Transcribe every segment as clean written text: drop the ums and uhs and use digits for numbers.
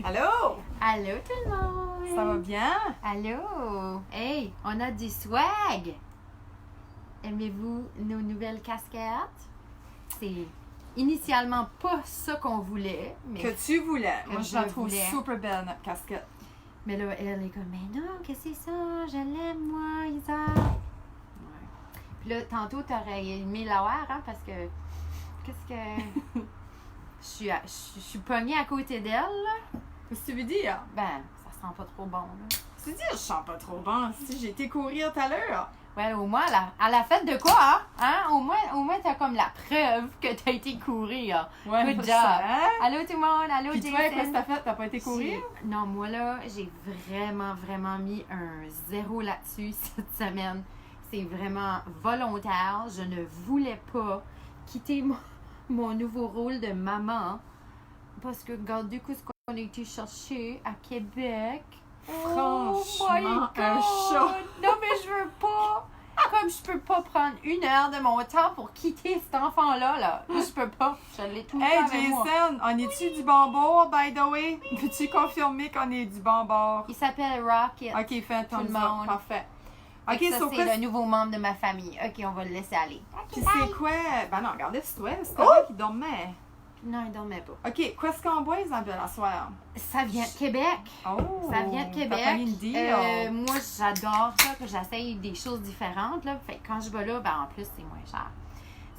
Allô? Allô tout le monde! Ça va bien? Allô! Hey, on a du swag! Aimez-vous nos nouvelles casquettes? C'est initialement pas ça qu'on voulait, mais... Que tu voulais. Que Moi, je je la trouve voulais. super belle, notre casquette. Mais là, elle est comme, mais non, qu'est-ce que c'est ça? Je l'aime, moi, Isa! Ouais. Puis là, tantôt, t'aurais aimé l'avoir, hein, parce que... Qu'est-ce que... je suis pognée à côté d'elle, là. Qu'est-ce que tu veux dire? Ben, ça sent pas trop bon, là. Tu veux dire, je sens pas trop bon. Si j'ai été courir tout à l'heure. Ouais, au moins, elle a fait de quoi, hein? Au moins, t'as comme la preuve que t'as été courir. Ouais, Good ça, job. hein? Allô tout le monde, allô Puis Jason. toi, qu'est-ce que t'as fait? T'as pas été courir? Non, moi là, j'ai vraiment mis un zéro là-dessus cette semaine. C'est vraiment volontaire. Je ne voulais pas quitter mon nouveau rôle de maman. Parce que, regarde, du coup, ce qu'on a été chercher à Québec. Franchement, un chat. Non, mais je veux pas. Comme je peux pas prendre 1 heure de mon temps pour quitter cet enfant-là, là. Je peux pas. Je l'ai tout le Hey temps avec moi. Jason, on est-tu du bon bord, by the way? Peux-tu confirmer qu'on est du bon bord? Il s'appelle Rocket. Ok, fais un Tout le thumbs up. monde. Parfait. Fait Ok, que ça, so c'est le nouveau membre de ma famille. Ok, on va le laisser aller. Puis c'est quoi? Ben non, regardez, c'est toi qui dormait. Non, il dormait pas. Ok, qu'est-ce qu'on boit, Isabelle, à soir? Ça vient de Québec. Oh! Ça vient de Québec. T'as pas mis une deal? Moi, j'adore ça, que j'essaye des choses différentes. Là. Fait que quand je vais là, ben en plus, c'est moins cher.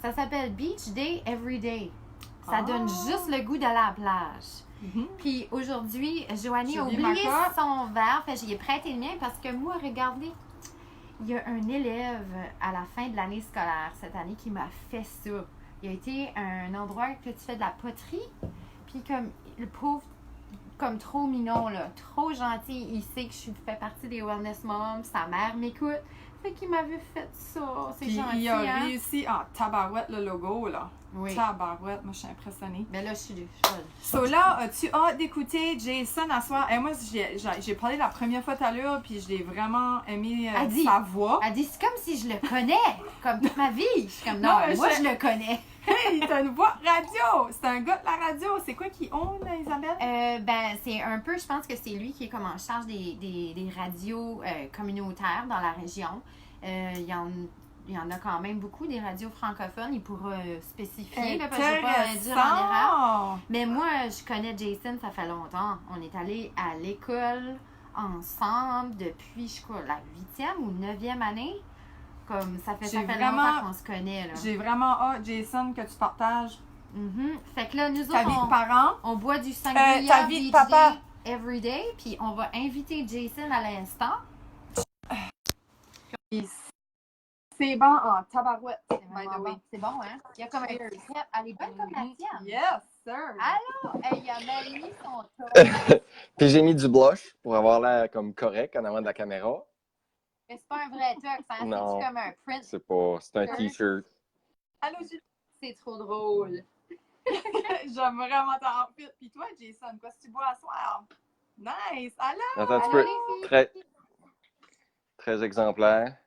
Ça s'appelle Beach Day Every Day. Ça donne juste le goût d'aller à la plage. Mhm. Puis aujourd'hui, Joanie a J'ai oublié oublié ma cote. son verre. Fait que j'y ai prêté le mien parce que moi, regardez, il y a un élève à la fin de l'année scolaire cette année qui m'a fait ça. Il a été à un endroit que tu fais de la poterie. Puis comme le pauvre, comme trop mignon, là, trop gentil. Il sait que je fais partie des Wellness Moms. Sa mère m'écoute. Fait qu'il m'avait fait ça. C'est Puis gentil, il a hein? réussi en tabarouette le logo, là. Oui. Tabarouette, moi je suis impressionnée. Mais là, je suis folle. So là, as-tu hâte d'écouter Jason à soir? Et moi, j'ai parlé la première fois tout à l'heure, puis je l'ai vraiment aimé Elle dit- sa voix. Elle dit, c'est comme si je le connais, comme toute ma vie. Je suis comme, non, Non, mais moi, je- je le connais. Hey, t'as une voix radio! C'est un gars de la radio. C'est quoi qui own, Isabelle? Ben, c'est un peu, je pense que c'est lui qui est comme en charge des radios communautaires dans la région. Il y en a quand même beaucoup, des radios francophones. Il pourra spécifier, là, parce que je ne vais pas dire en erreur. Intéressant! Mais moi, je connais Jason, ça fait longtemps. On est allés à l'école ensemble depuis, je crois, la 8e ou 9e année. Comme ça fait longtemps qu'on se connaît, là. J'ai vraiment hâte, Jason, que tu partages Fait que là, nous ta vie autres, de parent. on boit du sangria ta vie de Beach papa. Day every day, puis on va inviter Jason à l'instant. C'est bon en tabarouette, C'est by vraiment the way. bon. C'est bon, hein? Il y a comme un petit crêpe. Elle est bonne comme la tienne. Yes, sir! Allô? Hey, il a même mis son top. Puis j'ai mis du blush pour avoir l'air comme correct en avant de la caméra. Mais c'est pas un vrai tux, hein? Non. C'est comme un print. C'est un t-shirt. Allô, Julie? C'est trop drôle. J'aime vraiment ton outfit. Puis toi, Jason, qu'est-ce que tu bois à soir? Nice! Allô? Attends un petit Allô, peu. les filles? Très, très exemplaire.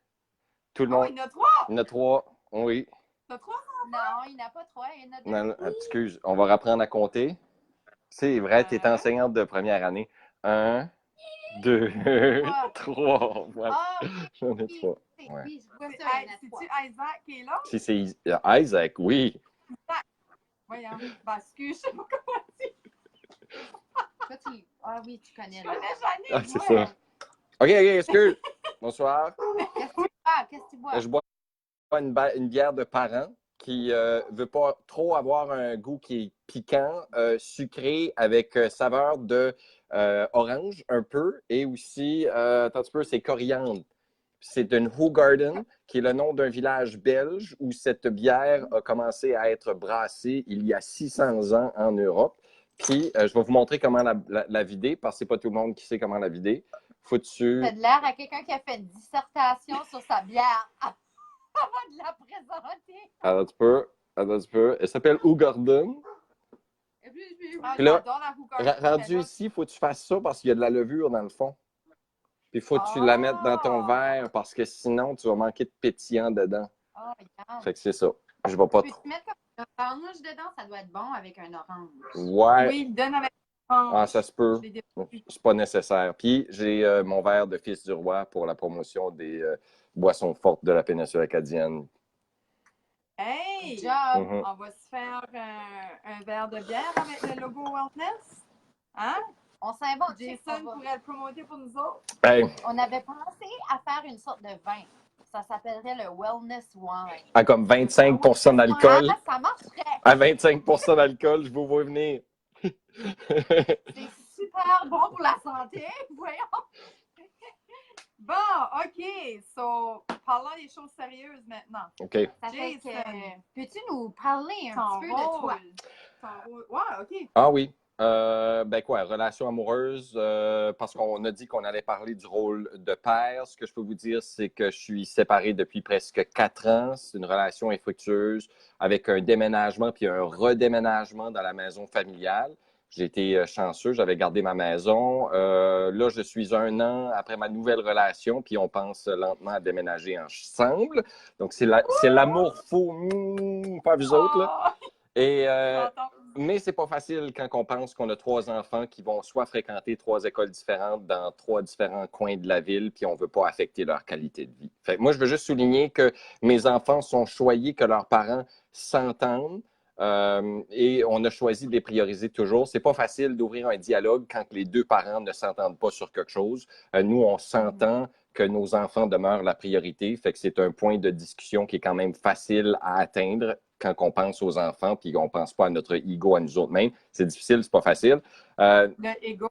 Tout le Oh, monde. il y en a 3! Il y en a 3. Oui. Il y en a 3? Non, il n'y en a pas 3. Il y en a 2. Non, non, excuse. On va reprendre à compter. C'est vrai, tu es enseignante de première année. 1, 2, 3. Voilà. Ah, J'en ai 3. oui, Ouais. oui, je vois C'est ça. Il y en a 3. Isaac qui est là? Si c'est Isaac, oui. Voyons. Ben, excuse, je sais pas comment dire. Toi, Ah oui, tu connais. Je Là. connais Janine. Ah, c'est ça. OK, excuse. Bonsoir. Qu'est-ce que tu bois? Qu'est-ce que tu bois? Je bois une bière de parent qui veut pas trop avoir un goût qui est piquant, sucré, avec saveur de orange un peu, et aussi, attends un petit peu, c'est coriandre. C'est une Hoegaarden, qui est le nom d'un village belge où cette bière a commencé à être brassée il y a 600 ans en Europe. Puis, je vais vous montrer comment la vider, parce que c'est pas tout le monde qui sait comment la vider. Faut-tu... T'as de l'air à quelqu'un qui a fait une dissertation sur sa bière avant de la présenter. Attends un petit peu. Elle s'appelle Hoegaarden. Et puis, Puis là, j'adore la Hoegaarden. Rendu ici, il faut que tu fasses ça parce qu'il y a de la levure dans le fond. Puis il faut que tu la mettes dans ton verre parce que sinon, tu vas manquer de pétillant dedans. Oh, regarde. Fait que c'est ça. Je vais pas Peux-tu trop. mettre comme un orange dedans? Ça doit être bon avec un orange. Ouais. Oui, il donne avec Ah, ça se peut. Je l'ai débattu. C'est pas nécessaire. Puis, j'ai mon verre de Fils du Roi pour la promotion des boissons fortes de la péninsule acadienne. Hey! Good job. Mhm. On va se faire un verre de bière avec le logo Wellness. Hein? On s'invente. Jason pourrait le promoter pour nous autres. Hey, On avait pensé à faire une sorte de vin. Ça s'appellerait le Wellness Wine. à comme 25 d'alcool. Ah, ça marcherait. À 25 d'alcool, je vous vois venir. C'est super bon pour la santé. Voyons. Bon, OK. So, parlons des choses sérieuses maintenant. OK. Ça fait Jason. que, peux-tu nous parler un Ton petit peu de toi? rôle. Ton rôle. Ouais, OK. Ah oui. Ben quoi, relation amoureuse, parce qu'on a dit qu'on allait parler du rôle de père. Ce que je peux vous dire, c'est que je suis séparé depuis presque 4 ans. C'est une relation infructueuse avec un déménagement puis un redéménagement dans la maison familiale. J'ai été chanceux, j'avais gardé ma maison. Là, je suis 1 an après ma nouvelle relation, puis on pense lentement à déménager ensemble. Donc, c'est l'amour fou, pas vous autres, là. Et mais c'est pas facile quand on pense qu'on a 3 enfants qui vont soit fréquenter 3 écoles différentes dans 3 différents coins de la ville, puis on veut pas affecter leur qualité de vie. Fait que moi, je veux juste souligner que mes enfants sont choyés, que leurs parents s'entendent. Et on a choisi de les prioriser toujours. C'est pas facile d'ouvrir un dialogue quand les 2 parents ne s'entendent pas sur quelque chose. Nous, on s'entend que nos enfants demeurent la priorité. Fait que c'est un point de discussion qui est quand même facile à atteindre quand on pense aux enfants, puis on ne pense pas à notre ego, à nous autres mêmes. C'est difficile, c'est pas facile. Le ego.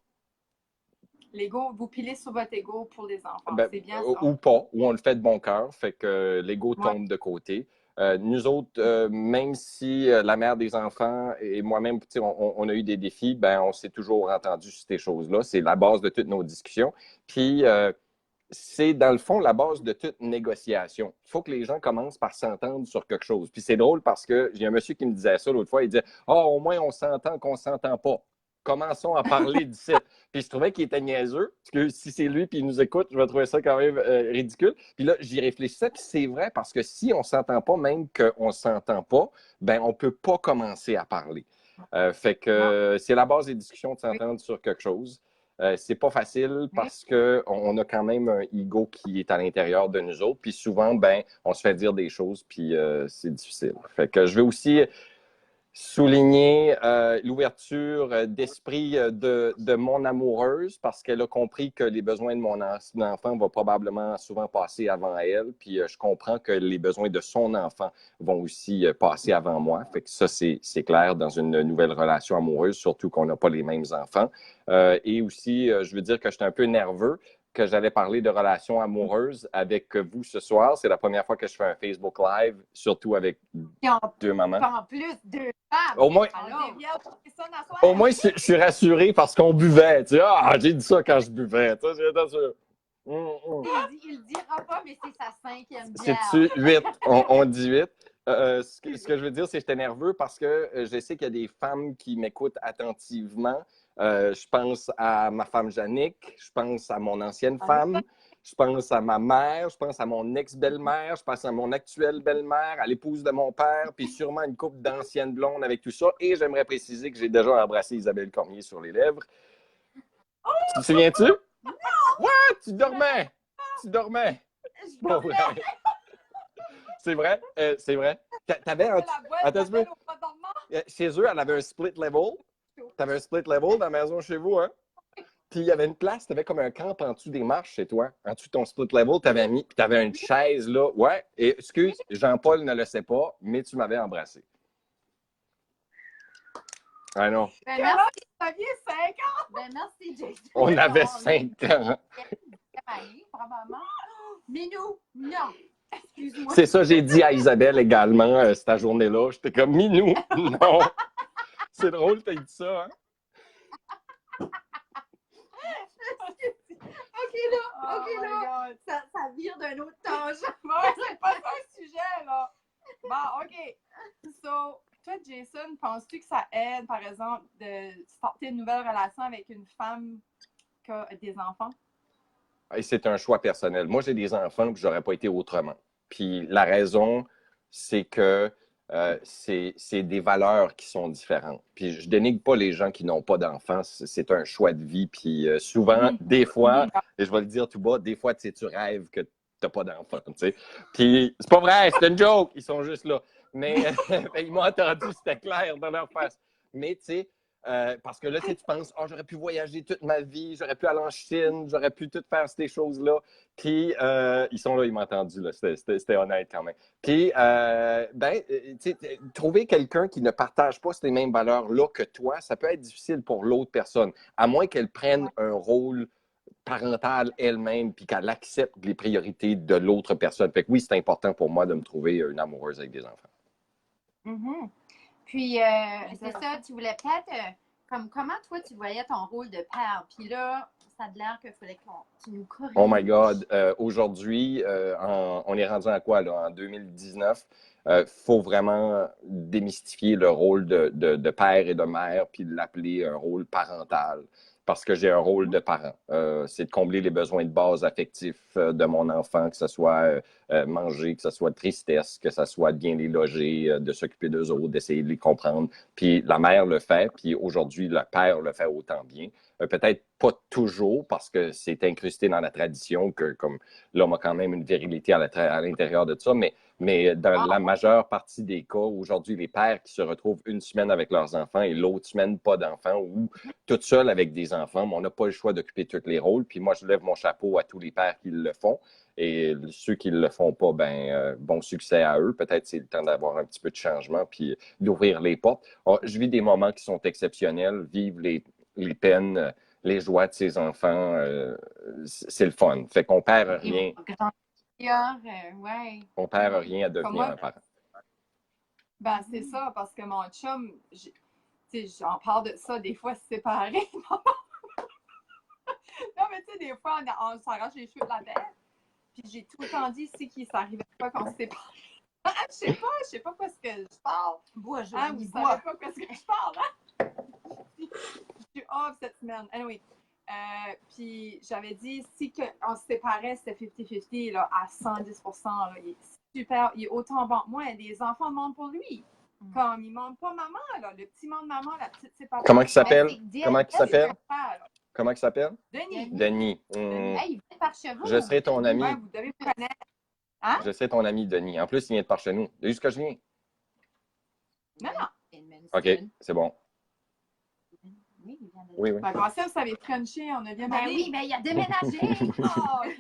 L'ego, vous pilez sur votre ego pour les enfants. C'est bien ça. Ou pas, ou on le fait de bon cœur, fait que l'ego tombe de côté. Nous autres, même si la mère des enfants et moi-même, on a eu des défis, ben on s'est toujours entendu sur ces choses-là. C'est la base de toutes nos discussions. Puis, c'est dans le fond la base de toute négociation. Il faut que les gens commencent par s'entendre sur quelque chose. Puis c'est drôle parce que j'ai un monsieur qui me disait ça l'autre fois. Il disait « Ah, au moins on s'entend qu'on ne s'entend pas. Commençons à parler d'ici. » Puis je trouvais qu'il était niaiseux, parce que si c'est lui puis il nous écoute, je vais trouver ça quand même ridicule. Puis là, j'y réfléchissais, puis c'est vrai parce que si on ne s'entend pas, même qu'on ne s'entend pas, ben on ne peut pas commencer à parler. Fait que c'est la base des discussions de s'entendre sur quelque chose. C'est pas facile parce qu'on a quand même un ego qui est à l'intérieur de nous autres. Puis souvent, ben, on se fait dire des choses, puis c'est difficile. Fait que je veux aussi souligner l'ouverture d'esprit de mon amoureuse parce qu'elle a compris que les besoins de mon enfant vont probablement souvent passer avant elle. Puis je comprends que les besoins de son enfant vont aussi passer avant moi. Fait que ça, c'est clair dans une nouvelle relation amoureuse, surtout qu'on n'a pas les mêmes enfants. Et aussi, je veux dire que j'étais un peu nerveux que j'allais parler de relations amoureuses avec vous ce soir. C'est la première fois que je fais un Facebook Live, surtout avec 2 mamans. En plus, 2 femmes. Au moins, je suis rassuré parce qu'on buvait. Tu sais, j'ai dit ça quand je buvais. Tu sais, j'étais sûr. Il le dira pas, mais c'est sa 5e bière. C'est-tu 8? On dit 8. Ce que je veux dire, c'est que j'étais nerveux parce que je sais qu'il y a des femmes qui m'écoutent attentivement. Je pense à ma femme Jannick, je pense à mon ancienne femme, je pense à ma mère, je pense à mon ex-belle-mère, je pense à mon actuelle belle-mère, à l'épouse de mon père, puis sûrement une couple d'anciennes blondes avec tout ça. Et j'aimerais préciser que j'ai déjà embrassé Isabelle Cormier sur les lèvres. Oh! Tu te souviens-tu? Non! Ouais, tu dormais! Tu dormais! Je dormais! C'est vrai? C'est vrai. T'avais un... Attends, chez eux, elle avait un split level. T'avais un split level dans la maison chez vous, hein? Puis il y avait une place, t'avais comme un camp en dessous des marches chez toi. En dessous de ton split level, t'avais mis, puis t'avais une chaise là. Ouais, et excuse, Jean-Paul ne le sait pas, mais tu m'avais embrassé. Ah non. Ben, merci. Vous aviez 5 ans? Ben, merci, Jason. On avait 5 ans. Probablement. Mais nous, non. Excuse-moi. C'est ça, j'ai dit à Isabelle également, cette journée-là. J'étais comme, Minou, non. C'est drôle, t'as dit ça, hein? OK, là, ça vire d'un autre tâche. C'est pas ça le sujet, là. Bon, OK. So, toi, Jason, penses-tu que ça aide, par exemple, de starter une nouvelle relation avec une femme qui a des enfants? Et c'est un choix personnel. Moi, j'ai des enfants que j'aurais pas été autrement. Puis la raison, c'est que c'est des valeurs qui sont différentes. Puis je dénigre pas les gens qui n'ont pas d'enfants, c'est un choix de vie. Puis souvent, des fois, et je vais le dire tout bas, des fois, tu sais, tu rêves que t'as pas d'enfants, tu sais. Puis c'est pas vrai, c'est une joke, ils sont juste là. Mais ils m'ont entendu, c'était clair dans leur face. Mais tu sais, parce que là, tu penses, oh, j'aurais pu voyager toute ma vie, j'aurais pu aller en Chine, j'aurais pu tout faire ces choses-là. Puis, ils sont là, ils m'ont entendu, là. C'était honnête quand même. Puis, trouver quelqu'un qui ne partage pas ces mêmes valeurs-là que toi, ça peut être difficile pour l'autre personne, à moins qu'elle prenne un rôle parental elle-même puis qu'elle accepte les priorités de l'autre personne. Fait que oui, c'est important pour moi de me trouver une amoureuse avec des enfants. Mm-hmm. Puis, c'est ça, tu voulais peut-être, comment toi, tu voyais ton rôle de père? Puis là, ça a l'air qu'il fallait que tu nous corriges. Oh my God! Aujourd'hui, on est rendu à quoi, là? En 2019, faut vraiment démystifier le rôle de père et de mère, puis l'appeler un rôle parental. Parce que j'ai un rôle de parent. C'est de combler les besoins de base affectifs de mon enfant, que ce soit manger, que ce soit tristesse, que ce soit bien les loger, de s'occuper d'eux autres, d'essayer de les comprendre. Puis la mère le fait, puis aujourd'hui, le père le fait autant bien. Peut-être pas toujours, parce que c'est incrusté dans la tradition, que comme l'homme a quand même une virilité à l'intérieur de ça, mais dans la majeure partie des cas, aujourd'hui, les pères qui se retrouvent une semaine avec leurs enfants et l'autre semaine pas d'enfants ou toute seule avec des enfants, mais on n'a pas le choix d'occuper tous les rôles. Puis moi, je lève mon chapeau à tous les pères qui le font. Et ceux qui ne le font pas, bon succès à eux. Peut-être c'est le temps d'avoir un petit peu de changement puis d'ouvrir les portes. Je vis des moments qui sont exceptionnels, vivre les peines, les joies de ses enfants, c'est le fun. Fait qu'on perd rien. On perd rien à devenir un parent. Ben, c'est ça, parce que mon chum, j'en parle de ça, des fois séparés. Non, mais tu sais, des fois, on s'arrache les cheveux de la tête. Puis j'ai tout le temps dit ici qu'il s'arrivait pas qu'on se sépare. Je sais pas quoi ce que je parle. Bois, vous savez pas quoi ce que je parle, hein? Je suis off cette semaine. Anyway. Puis j'avais dit, si on se séparait, c'était 50-50, là, à 110%. Là, il est super, il est autant bon que moi. Les enfants demandent pour lui. Comme ils ne demandent pas maman, là. Le petit monde maman, la petite, c'est pas. Comment il s'appelle? Comment il s'appelle? Denis. Denis. Hey, il vient par chez vous. Je serai ton ami. Ouais, vous devez me connaître. Hein? Je serai ton ami, Denis. En plus, il vient de par chez nous. De jusqu'à je viens. Non. OK, c'est bon. Oui, il vient de... Oui. Après ça, vous savez Frencher, on a bien Ben oui, mais il a déménagé. OK.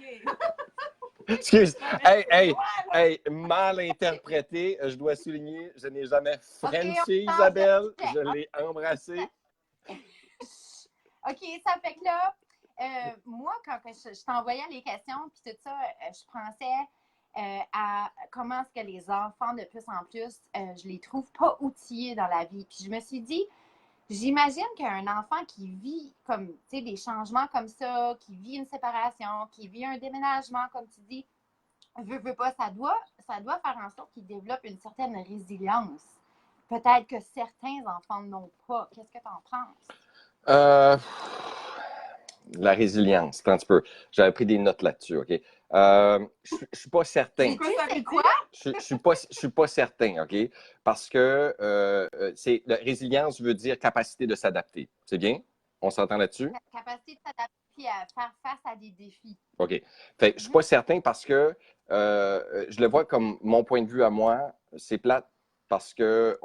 Excuse. Hey, mal interprété. Je dois souligner, je n'ai jamais Frenché Isabelle. Je l'ai embrassée. OK, ça fait que là, moi, quand je t'envoyais les questions puis tout ça, je pensais à comment est-ce que les enfants, de plus en plus, je les trouve pas outillés dans la vie. Puis je me suis dit, j'imagine qu'un enfant qui vit comme, tu sais, des changements comme ça, qui vit une séparation, qui vit un déménagement, comme tu dis, veut pas, ça doit faire en sorte qu'il développe une certaine résilience. Peut-être que certains enfants n'ont pas. Qu'est-ce que tu en penses? La résilience, un petit peu. J'avais pris des notes là-dessus, OK? Je suis pas certain. C'est quoi? Je suis pas certain, OK? Parce que la résilience veut dire capacité de s'adapter. C'est bien? On s'entend là-dessus? Capacité de s'adapter à faire face à des défis. OK. Fait, je suis pas certain parce que je le vois comme mon point de vue à moi, c'est plate parce que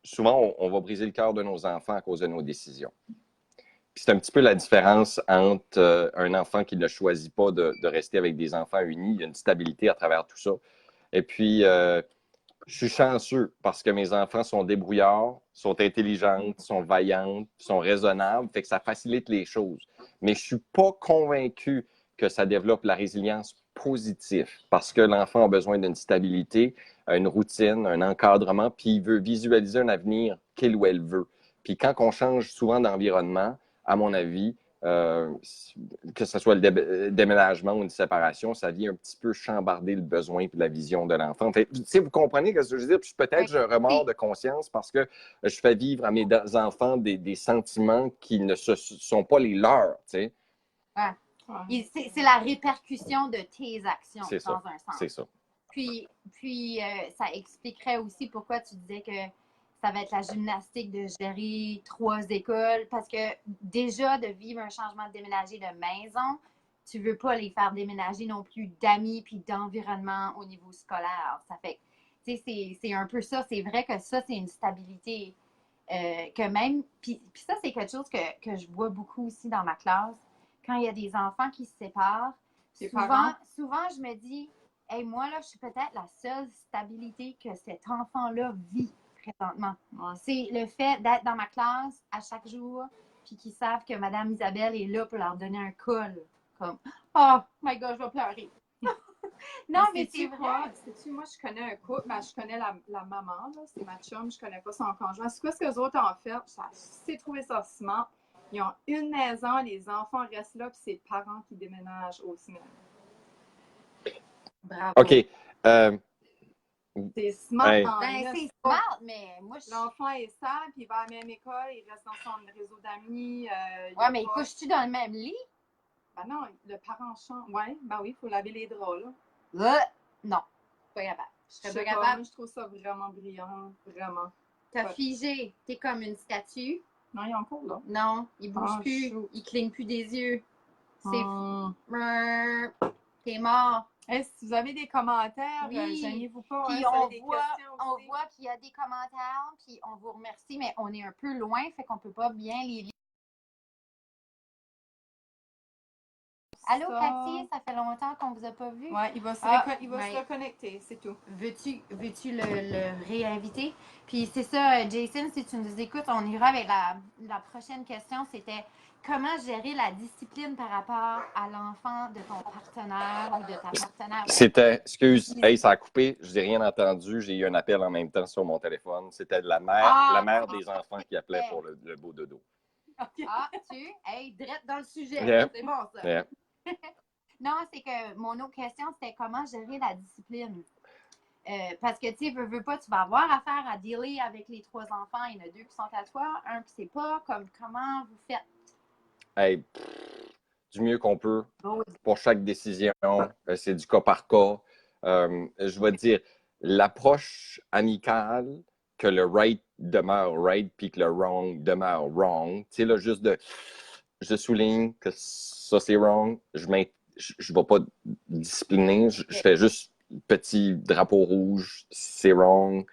souvent, on va briser le cœur de nos enfants à cause de nos décisions. C'est un petit peu la différence entre un enfant qui ne choisit pas de rester avec des enfants unis. Il y a une stabilité à travers tout ça. Et puis, je suis chanceux parce que mes enfants sont débrouillards, sont intelligentes, sont vaillantes, sont raisonnables. Fait que ça facilite les choses. Mais je ne suis pas convaincu que ça développe la résilience positive parce que l'enfant a besoin d'une stabilité, une routine, un encadrement, puis il veut visualiser un avenir qu'il ou elle veut. Puis quand on change souvent d'environnement, à mon avis, que ce soit le déménagement ou une séparation, ça vient un petit peu chambarder le besoin et la vision de l'enfant. Vous comprenez ce que je veux dire? Puis peut-être j'ai un remords de conscience parce que je fais vivre à mes enfants des sentiments qui ne sont pas les leurs. Tu sais. Ouais. C'est la répercussion de tes actions, dans un sens. C'est ça. Puis ça expliquerait aussi pourquoi tu disais que ça va être la gymnastique de gérer 3 écoles. Parce que déjà, de vivre un changement de déménager de maison, tu veux pas les faire déménager non plus d'amis puis d'environnement au niveau scolaire. Ça fait, tu sais, c'est un peu ça. C'est vrai que ça, c'est une stabilité que même... Puis ça, c'est quelque chose que je vois beaucoup aussi dans ma classe. Quand il y a des enfants qui se séparent, souvent, je me dis, hey, moi, là, je suis peut-être la seule stabilité que cet enfant-là vit présentement. Ouais. C'est le fait d'être dans ma classe à chaque jour, puis qu'ils savent que Mme Isabelle est là pour leur donner un col. Comme, oh my God, je vais pleurer. Non, mais c'est vrai. Sais-tu, moi, je connais un couple, ben, je connais la maman, là, c'est ma chum, je connais pas son conjoint. C'est quoi ce que les autres ont fait? J'ai trouvé ça smart. Ils ont une maison, les enfants restent là, puis c'est les parents qui déménagent au cinéma. Bravo. OK. C'est smart. Hey. Ben, c'est smart, mais moi, je... L'enfant est sale, puis il va à la même école, il reste dans son réseau d'amis. Ouais, mais couches-tu dans le même lit? Ben non, le parent chante. Ouais, ben oui, il faut laver les draps, là. Non, pas capable. Je serais pas Moi, capable. je trouve ça vraiment brillant, vraiment. T'as figé, t'es comme une statue. Non, il est encore là. Non, il bouge Ah, plus, chou. il cligne plus des yeux. C'est Hum. T'es mort. Hey, si vous avez des commentaires, Oui. gênez-vous pas. Puis Si vous on avez des voit questions aussi. qu'il y a des commentaires, puis on vous remercie, mais on est un peu loin, fait qu'on peut pas bien les lire. Allô, Ça. Cathy, ça fait longtemps qu'on vous a pas vu. Ouais, il va se ouais. reconnecter, c'est tout. Veux-tu le réinviter? Puis c'est ça, Jason, si tu nous écoutes, on ira avec la prochaine question. C'était comment gérer la discipline par rapport à l'enfant de ton partenaire ou de ta partenaire? C'était, excuse, hey, ça a coupé, je n'ai rien entendu, j'ai eu un appel en même temps sur mon téléphone. C'était la mère des enfants qui appelait pour le beau dodo. Okay. Ah, hey, direct dans le sujet. Yeah. C'est bon, ça. Yeah. Non, c'est que mon autre question, c'était comment gérer la discipline. Parce que, tu sais, veux pas, tu vas avoir affaire à dealer avec les 3 enfants. Il y en a 2 qui sont à toi, un qui sait pas. Comment vous faites? Hey, du mieux qu'on peut pour chaque décision. C'est du cas par cas. Je vais te dire, l'approche amicale, que le right demeure right puis que le wrong demeure wrong. Tu sais, là, juste je souligne que ça, c'est wrong. Je ne vais pas discipliner. Je fais juste petit drapeau rouge. C'est wrong.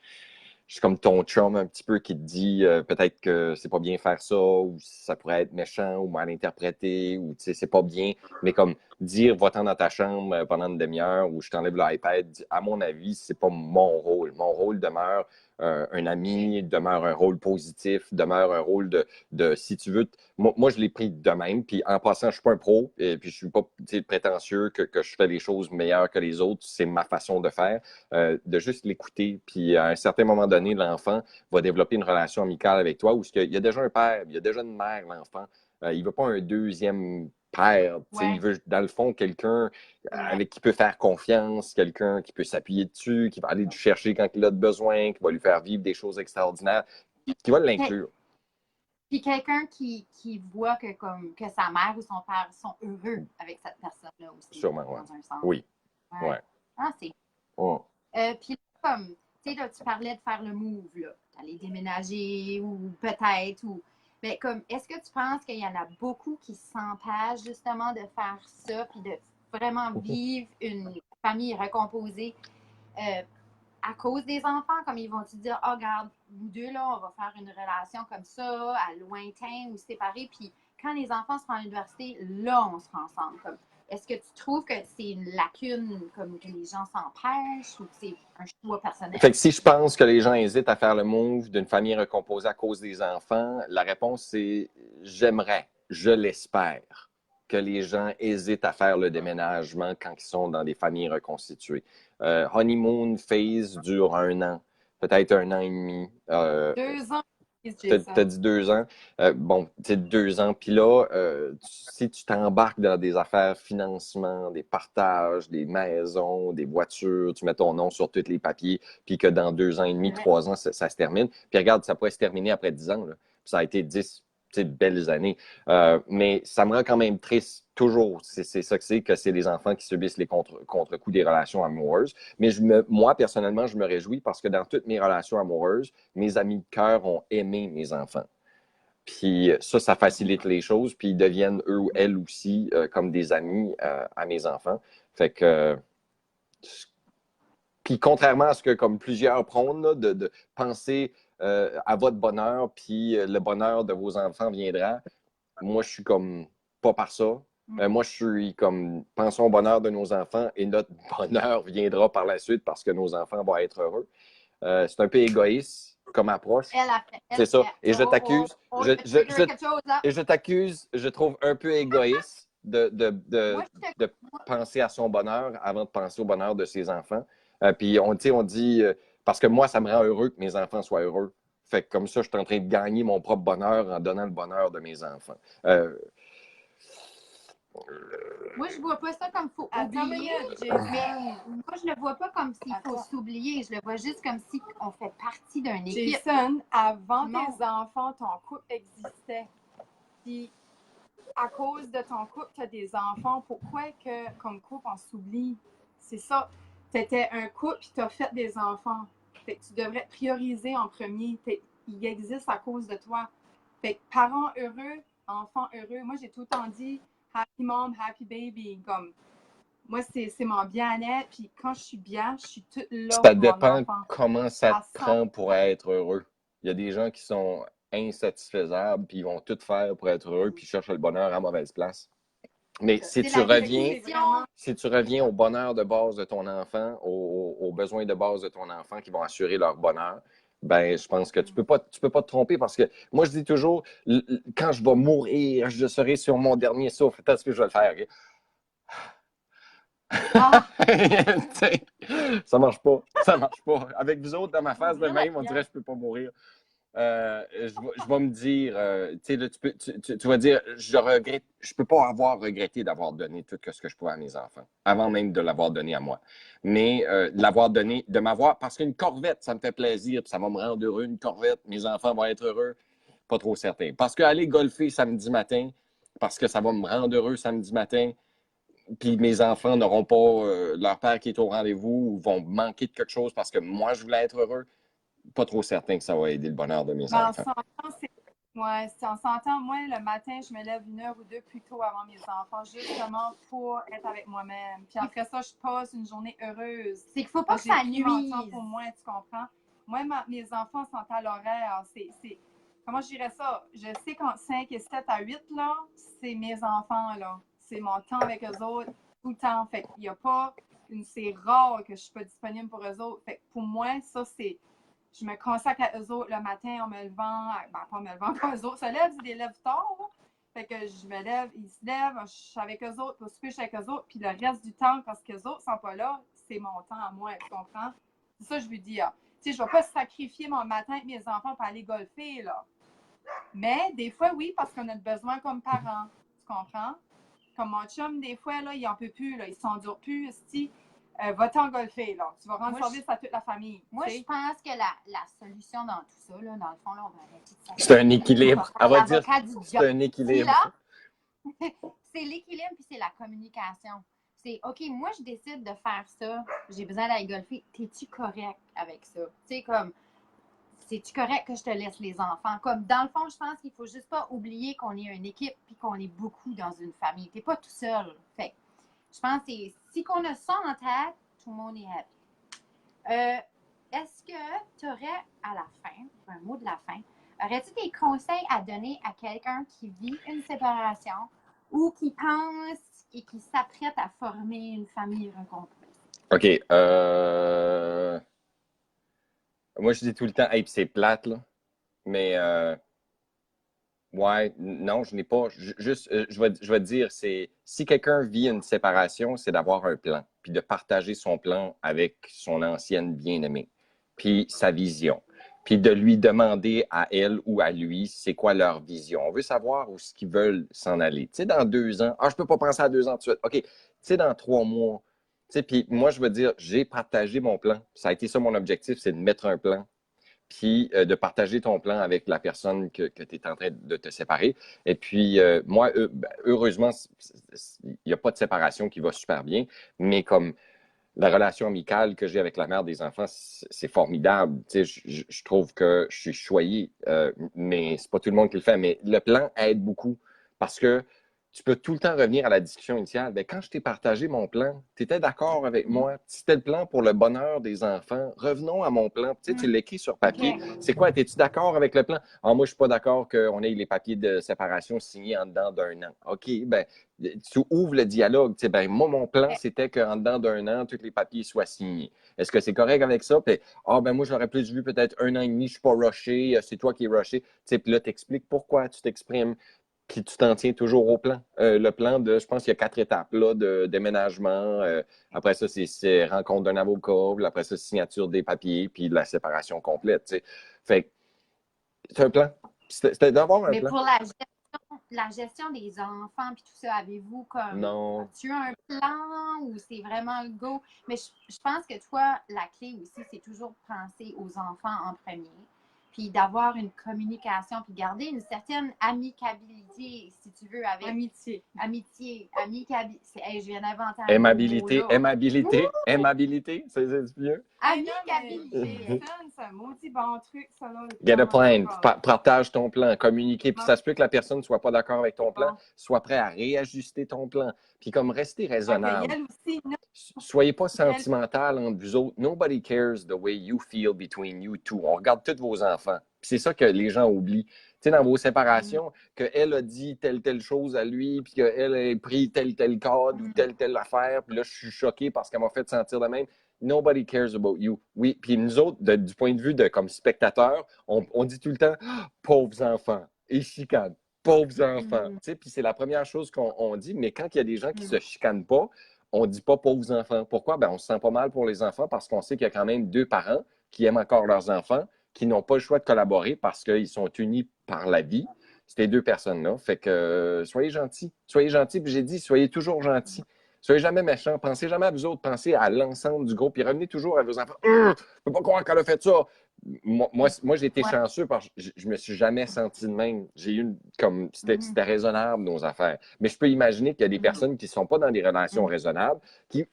Je suis comme ton chum un petit peu qui te dit peut-être que c'est pas bien faire ça, ou ça pourrait être méchant ou mal interprété, ou tu sais, c'est pas bien. Mais comme dire va-t'en dans ta chambre pendant une demi-heure ou je t'enlève l'iPad, à mon avis, c'est pas mon rôle. Mon rôle demeure un ami, demeure un rôle positif, demeure un rôle de si tu veux. Moi, je l'ai pris de même. Puis en passant, je suis pas un pro, et puis je suis pas prétentieux que je fais les choses meilleures que les autres. C'est ma façon de faire. De juste l'écouter. Puis à un certain moment donné, l'enfant va développer une relation amicale avec toi où il y a déjà un père, il y a déjà une mère, l'enfant. Il ne veut pas un deuxième père. Ouais. Il veut, dans le fond, quelqu'un avec qui il peut faire confiance, quelqu'un qui peut s'appuyer dessus, qui va aller le chercher quand il a besoin, qui va lui faire vivre des choses extraordinaires, qui va l'inclure. Puis quelqu'un qui voit que sa mère ou son père sont heureux avec cette personne-là aussi. Sûrement, oui. Dans un sens. Oui. Ouais. Ouais. Ah, c'est... Oh. Puis comme, tu sais, là, tu parlais de faire le move, là, d'aller déménager ou peut-être, ou... Mais comme, est-ce que tu penses qu'il y en a beaucoup qui s'empêchent justement de faire ça, puis de vraiment vivre une famille recomposée à cause des enfants? Comme ils vont te dire, oh, regarde, nous deux, là, on va faire une relation comme ça, à lointain ou séparés, puis quand les enfants seront à l'université, là, on sera ensemble. Comme, est-ce que tu trouves que c'est une lacune, comme que les gens s'empêchent, ou que c'est un choix personnel? Fait que si je pense que les gens hésitent à faire le move d'une famille recomposée à cause des enfants, la réponse c'est j'aimerais, je l'espère, que les gens hésitent à faire le déménagement quand ils sont dans des familles reconstituées. Honeymoon phase dure 1 an, peut-être 1 an et demi. 2 ans. T'as dit 2 ans. Bon, tu sais, 2 ans. Puis là, si tu t'embarques dans des affaires financement, des partages, des maisons, des voitures, tu mets ton nom sur tous les papiers, puis que dans 2 ans et demi, 3 ans, ça se termine. Puis regarde, ça pourrait se terminer après 10 ans. Là. Puis ça a été 10, belles années. Mais ça me rend quand même triste, toujours. C'est ça que c'est les enfants qui subissent les contre-coups des relations amoureuses. Mais moi, personnellement, je me réjouis parce que dans toutes mes relations amoureuses, mes amis de cœur ont aimé mes enfants. Puis ça facilite les choses. Puis ils deviennent, eux ou elles aussi, comme des amis à mes enfants. Fait que... Puis contrairement à ce que comme plusieurs prônent, là, de penser à votre bonheur, puis le bonheur de vos enfants viendra, moi, je suis comme pas par ça. Moi, je suis comme pensons au bonheur de nos enfants et notre bonheur viendra par la suite parce que nos enfants vont être heureux. C'est un peu égoïste comme approche. C'est ça. Et je t'accuse. Et je t'accuse, je trouve un peu égoïste de penser à son bonheur avant de penser au bonheur de ses enfants. Puis on dit, parce que moi, ça me rend heureux que mes enfants soient heureux. Fait que comme ça, je suis en train de gagner mon propre bonheur en donnant le bonheur de mes enfants. Moi, je vois pas ça comme faut oublier. Moi, je le vois pas comme s'il faut s'oublier. Je le vois juste comme si on fait partie d'une équipe. Jason, avant tes enfants, ton couple existait. Puis, à cause de ton couple, tu as des enfants. Pourquoi que, comme couple, on s'oublie? C'est ça. Tu étais un couple et tu as fait des enfants. Fait que tu devrais prioriser en premier. Il existe à cause de toi. Fait que parents heureux, enfants heureux. Moi, j'ai tout le temps dit happy mom, happy baby. Comme, moi, c'est mon bien-être. Puis quand je suis bien, je suis toute là. Ça dépend comment ça te prend pour être heureux. Il y a des gens qui sont insatisfaisables, puis ils vont tout faire pour être heureux, puis ils cherchent le bonheur à mauvaise place. Mais si tu reviens au bonheur de base de ton enfant, aux besoins de base de ton enfant qui vont assurer leur bonheur, ben je pense que tu peux pas te tromper parce que moi je dis toujours quand je vais mourir, je serai sur mon dernier souffle. Peut-être que je vais le faire. Okay? Ah. Ça marche pas. Avec vous autres dans ma face de même, on dirait que je peux pas mourir. Je vais me dire, tu vas dire, je peux pas avoir regretté d'avoir donné tout ce que je pouvais à mes enfants, avant même de l'avoir donné à moi. Mais de m'avoir, parce qu'une Corvette, ça me fait plaisir, puis ça va me rendre heureux, une Corvette, mes enfants vont être heureux, pas trop certain. Parce qu'aller golfer samedi matin, parce que ça va me rendre heureux samedi matin, puis mes enfants n'auront pas leur père qui est au rendez-vous ou vont manquer de quelque chose parce que moi, je voulais être heureux. Pas trop certain que ça va aider le bonheur de mes enfants. On s'entend, moi, le matin, je me lève 1 heure ou 2 plus tôt avant mes enfants, justement pour être avec moi-même. Puis après ça, je passe une journée heureuse. C'est qu'il ne faut pas que ça nuise. Pour moi, tu comprends? Moi, mes enfants sont à l'horaire. Comment je dirais ça? Je sais qu'entre 5 et 7 à 8, là, c'est mes enfants, là. C'est mon temps avec eux autres tout le temps. Fait qu'il n'y a pas... C'est rare que je ne suis pas disponible pour eux autres. Fait que pour moi, ça, c'est... Je me consacre à eux autres le matin en me levant. Pas me levant, quand eux autres se lèvent, ils se lèvent tard. Là. Fait que je me lève, ils se lèvent, je suis avec eux autres, pour souper, je suis avec eux autres. Puis le reste du temps, parce qu'eux autres ne sont pas là, c'est mon temps à moi, tu comprends? C'est ça que je lui dis. Tu sais, je ne vais pas sacrifier mon matin avec mes enfants pour aller golfer, là. Mais des fois, oui, parce qu'on a besoin comme parents. Tu comprends? Comme mon chum, des fois, là, il n'en peut plus, là, il ne s'endure plus. Va-t'en golfer, là. Tu vas rendre service à toute la famille. Moi, je pense que la solution dans tout ça, là, dans le fond, là, on va arrêter de c'est un équilibre. Elle va dire c'est un équilibre. C'est l'équilibre puis c'est la communication. C'est OK, moi, je décide de faire ça. J'ai besoin d'aller golfer. T'es-tu correct avec ça? Tu sais, comme, c'est-tu correct que je te laisse les enfants? Comme, dans le fond, je pense qu'il faut juste pas oublier qu'on est une équipe puis qu'on est beaucoup dans une famille. T'es pas tout seul. Fait je pense que si qu'on a ça en tête, tout le monde est happy. Est-ce que tu aurais à la fin, un mot de la fin, aurais-tu des conseils à donner à quelqu'un qui vit une séparation ou qui pense et qui s'apprête à former une famille recomposée? OK. Moi, je dis tout le temps, hey, puis c'est plate, là. Mais ouais, non, je n'ai pas. Juste, je vais te dire, c'est si quelqu'un vit une séparation, c'est d'avoir un plan, puis de partager son plan avec son ancienne bien-aimée, puis sa vision, puis de lui demander à elle ou à lui c'est quoi leur vision. On veut savoir où est-ce qu'ils veulent s'en aller. Tu sais, dans 2 ans, je peux pas penser à 2 ans tout de suite. OK, tu sais, dans 3 mois. Tu sais, puis moi, je veux dire, j'ai partagé mon plan. Ça a été ça mon objectif, c'est de mettre un plan. puis de partager ton plan avec la personne que tu es en train de te séparer. Et puis, moi, heureusement, il n'y a pas de séparation qui va super bien, mais comme la relation amicale que j'ai avec la mère des enfants, c'est formidable. Tu sais, je trouve que je suis choyé, mais c'est pas tout le monde qui le fait. Mais le plan aide beaucoup parce que tu peux tout le temps revenir à la discussion initiale. Bien, quand je t'ai partagé mon plan, tu étais d'accord avec moi. C'était le plan pour le bonheur des enfants. Revenons à mon plan. Tu sais, tu l'écris sur papier. C'est quoi? Es-tu d'accord avec le plan? Ah, moi, je suis pas d'accord qu'on ait les papiers de séparation signés en dedans d'un an. OK, ben tu ouvres le dialogue. Tu sais, ben, moi, mon plan, c'était qu'en dedans d'un an, tous les papiers soient signés. Est-ce que c'est correct avec ça? Puis, ben moi, j'aurais plus vu peut-être 1 an et demi, je suis pas rushé, c'est toi qui es rushé. Tu sais, puis là, tu expliques pourquoi tu t'exprimes, puis tu t'en tiens toujours au plan. Le plan de, je pense qu'il y a 4 étapes là, de déménagement. Après ça, c'est rencontre d'un avocat. Puis après ça, signature des papiers, puis la séparation complète. Tu sais. Fait que c'est un plan. C'était d'avoir un Mais plan. pour la gestion des enfants puis tout ça, avez-vous comme... Non. As-tu un plan ou c'est vraiment le go? Mais je pense que toi, la clé aussi, c'est toujours penser aux enfants en premier. Puis d'avoir une communication, puis garder une certaine amicabilité, si tu veux, avec... Amitié. Amicabilité. Hey, je viens d'inventer un Aimabilité, mot, là. aimabilité, c'est mieux. Amicabilité. C'est un maudit bon truc, ça, là. Get a plan, partage ton plan, communiquer. Puis ça se peut que la personne ne soit pas d'accord avec ton plan, soit prêt à réajuster ton plan. Puis comme rester raisonnable. Aussi, soyez pas sentimental entre vous autres. Nobody cares the way you feel between you two. On regarde tous vos enfants. Puis c'est ça que les gens oublient. Tu sais, dans vos séparations, qu'elle a dit telle chose à lui, puis qu'elle a pris tel cadre ou telle affaire, puis là, je suis choqué parce qu'elle m'a fait sentir de même. Nobody cares about you. Oui, puis nous autres, du point de vue de comme spectateurs, on dit tout le temps « pauvres enfants » et chicane. Pauvres enfants. Tu sais, puis c'est la première chose qu'on dit, mais quand il y a des gens qui se chicanent pas, on ne dit pas pauvres enfants. Pourquoi? Ben, on se sent pas mal pour les enfants parce qu'on sait qu'il y a quand même 2 parents qui aiment encore leurs enfants, qui n'ont pas le choix de collaborer parce qu'ils sont unis par la vie. Ces 2 personnes-là. Fait que soyez gentils. Soyez gentils. Puis j'ai dit, soyez toujours gentils. Soyez jamais méchants. Pensez jamais à vous autres. Pensez à l'ensemble du groupe. Puis revenez toujours à vos enfants. Je ne peux pas croire qu'elle a fait ça. Moi j'ai été chanceux parce que je me suis jamais senti de même. J'ai eu comme c'était raisonnable nos affaires. Mais je peux imaginer qu'il y a des personnes qui ne sont pas dans des relations raisonnables, qui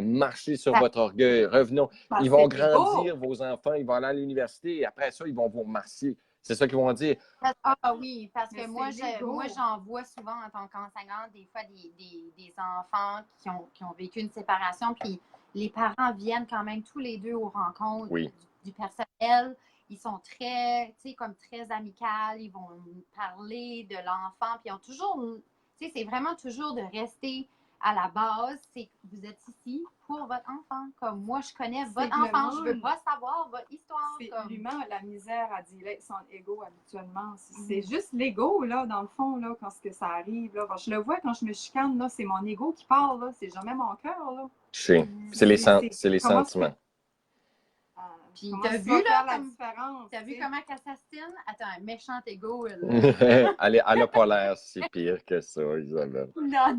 marchez sur votre orgueil, revenons. Ils vont grandir, vos enfants, ils vont aller à l'université et après ça, ils vont vous remercier. C'est ça qu'ils vont dire. Ah oui, parce que moi, j'en vois souvent en tant qu'enseignante, des fois, des enfants qui ont vécu une séparation, puis les parents viennent quand même tous les deux aux rencontres du personnel. Ils sont très, tu sais, comme très amicales. Ils vont parler de l'enfant, puis ils ont toujours, tu sais, c'est vraiment toujours de rester à la base, c'est que vous êtes ici pour votre enfant. Comme moi, je connais votre enfant, je ne veux pas savoir votre histoire. L'humain a la misère à dire son ego habituellement. C'est juste l'ego, là, dans le fond, là, quand ça arrive. Là. Je le vois quand je me chicane, là, c'est mon ego qui parle, là. C'est jamais mon cœur, là. C'est les sentiments. Puis t'as vu, là, t'as vu comment qu'elle s'astine? Attends, un méchant ego, elle a pas l'air si pire que ça, Isabelle. Non.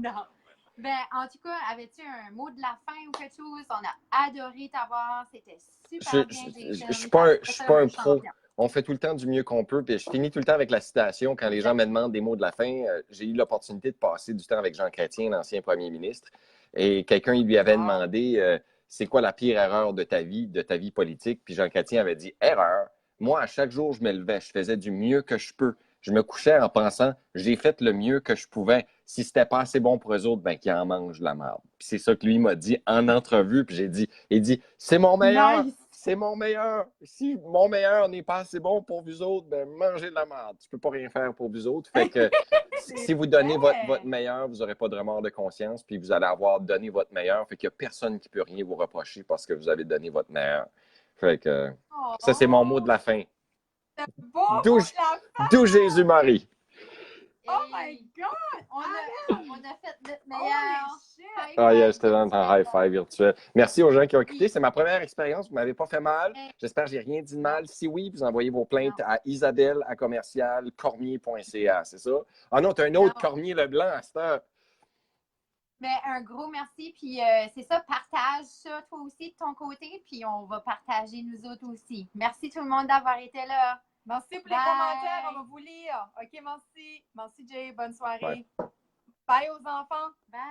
Ben, en tout cas, avais-tu un mot de la fin ou quelque chose? On a adoré t'avoir. C'était super bien, Jason. Je suis pas un pro. On fait tout le temps du mieux qu'on peut. Puis je finis tout le temps avec la citation. Quand les gens me demandent des mots de la fin, j'ai eu l'opportunité de passer du temps avec Jean Chrétien, l'ancien premier ministre. Et quelqu'un, il lui avait demandé c'est quoi la pire erreur de ta vie politique? Puis Jean Chrétien avait dit erreur. Moi, à chaque jour, je me levais, je faisais du mieux que je peux. Je me couchais en pensant, j'ai fait le mieux que je pouvais. Si c'était pas assez bon pour eux autres, ben qu'ils en mangent de la merde. Puis c'est ça que lui m'a dit en entrevue. Puis il dit, c'est mon meilleur, c'est mon meilleur. Si mon meilleur n'est pas assez bon pour vous autres, ben mangez de la merde. Tu peux pas rien faire pour vous autres. Fait que si vous donnez votre meilleur, vous n'aurez pas de remords de conscience. Puis vous allez avoir donné votre meilleur. Fait qu'il n'y a personne qui peut rien vous reprocher parce que vous avez donné votre meilleur. Fait que ça, c'est mon mot de la fin. D'où Jésus-Marie. Oh my God! On a fait notre meilleur. Ah, yeah, j'étais dans un high five virtuel. Merci aux gens qui ont écouté. C'est ma première expérience. Vous ne m'avez pas fait mal. J'espère que je n'ai rien dit de mal. Si oui, vous envoyez vos plaintes à isabelle@cormier.ca. C'est ça? Ah non, tu as un autre Cormier Leblanc à cette heure. Mais un gros merci. Puis c'est ça, partage ça toi aussi de ton côté. Puis on va partager nous autres aussi. Merci tout le monde d'avoir été là. Merci pour les Bye. commentaires, on va vous lire. OK, merci. Merci, Jay. Bonne soirée. Ouais. Bye aux enfants. Bye.